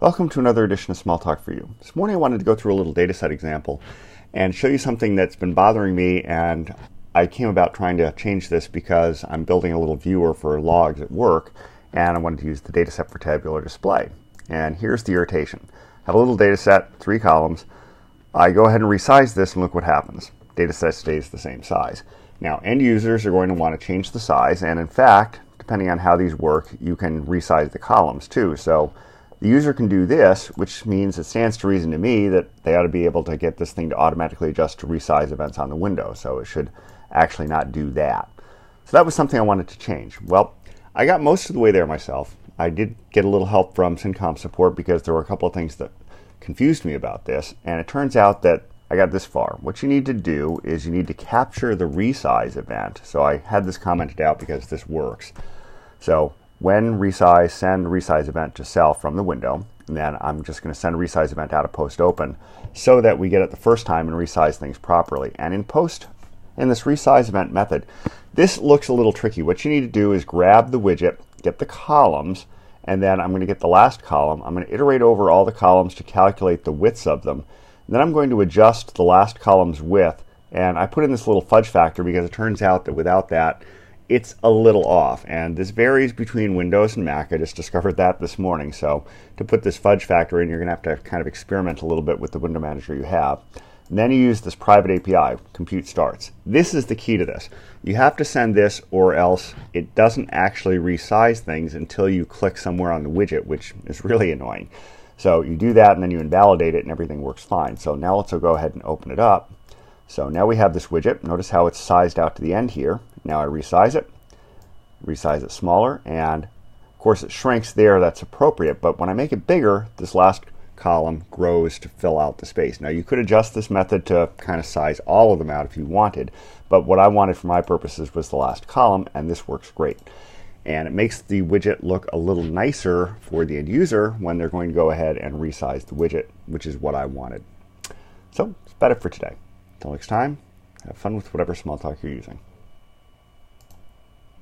Welcome to another edition of Small Talk for You. This morning I wanted to go through a little dataset example and show you something that's been bothering me, and I came about trying to change this because I'm building a little viewer for logs at work and I wanted to use the dataset for tabular display. And here's the irritation. I have a little dataset, 3 columns. I go ahead and resize this and look what happens. Dataset stays the same size. Now end users are going to want to change the size, and in fact, depending on how these work, you can resize the columns too. So the user can do this, which means it stands to reason to me that they ought to be able to get this thing to automatically adjust to resize events on the window. So it should actually not do that. So that was something I wanted to change. Well, I got most of the way there myself. I did get a little help from Syncom support because there were a couple of things that confused me about this, and it turns out that I got this far. What you need to do is you need to capture the resize event. So I had this commented out because this works. So when resize, send resize event to self from the window, and then I'm just going to send a resize event out of post open so that we get it the first time and resize things properly. And in this resize event method, this looks a little tricky. What you need to do is grab the widget, get the columns, and then I'm going to get the last column. I'm going to iterate over all the columns to calculate the widths of them. And then I'm going to adjust the last column's width, and I put in this little fudge factor because it turns out that without that it's a little off, and this varies between Windows and Mac. I just discovered that this morning. So to put this fudge factor in, you're going to have to kind of experiment a little bit with the window manager you have. And then you use this private API, compute starts. This is the key to this. You have to send this or else it doesn't actually resize things until you click somewhere on the widget, which is really annoying. So you do that and then you invalidate it and everything works fine. So now let's go ahead and open it up. So now we have this widget. Notice how it's sized out to the end here. Now I resize it smaller, and of course it shrinks there, that's appropriate, but when I make it bigger, this last column grows to fill out the space. Now you could adjust this method to kind of size all of them out if you wanted, but what I wanted for my purposes was the last column, and this works great. And it makes the widget look a little nicer for the end user when they're going to go ahead and resize the widget, which is what I wanted. So that's about it for today. Until next time, have fun with whatever small talk you're using.